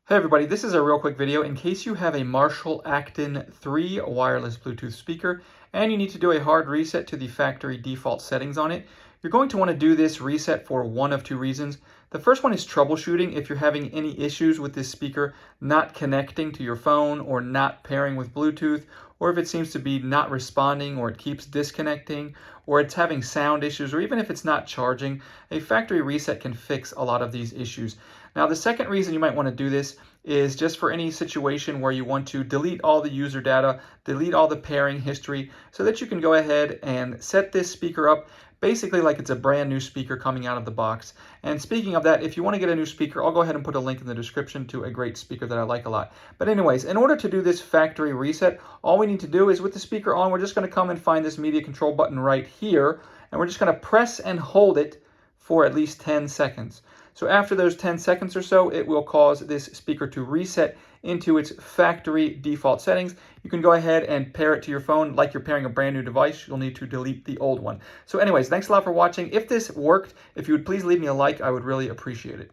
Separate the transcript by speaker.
Speaker 1: Hey everybody, this is a real quick video in case you have a Marshall Acton 3 wireless Bluetooth speaker and you need to do a hard reset to the factory default settings on it. You're going to want to do this reset for one of two reasons. The first one is troubleshooting if you're having any issues with this speaker not connecting to your phone or not pairing with Bluetooth, or if it seems to be not responding or it keeps disconnecting or it's having sound issues, or even if it's not charging. A factory reset can fix a lot of these issues. Now, the second reason you might want to do this is just for any situation where you want to delete all the user data, delete all the pairing history, so that you can go ahead and set this speaker up basically like it's a brand new speaker coming out of the box. And speaking of that, if you want to get a new speaker, I'll go ahead and put a link in the description to a great speaker that I like a lot. But anyways, in order to do this factory reset, all we need to do is with the speaker on, we're just going to come and find this media control button right here, and we're just going to press and hold it for at least 10 seconds. So after those 10 seconds or so, it will cause this speaker to reset into its factory default settings. You can go ahead and pair it to your phone like you're pairing a brand new device. You'll need to delete the old one. So anyways, thanks a lot for watching. If this worked, if you would please leave me a like, I would really appreciate it.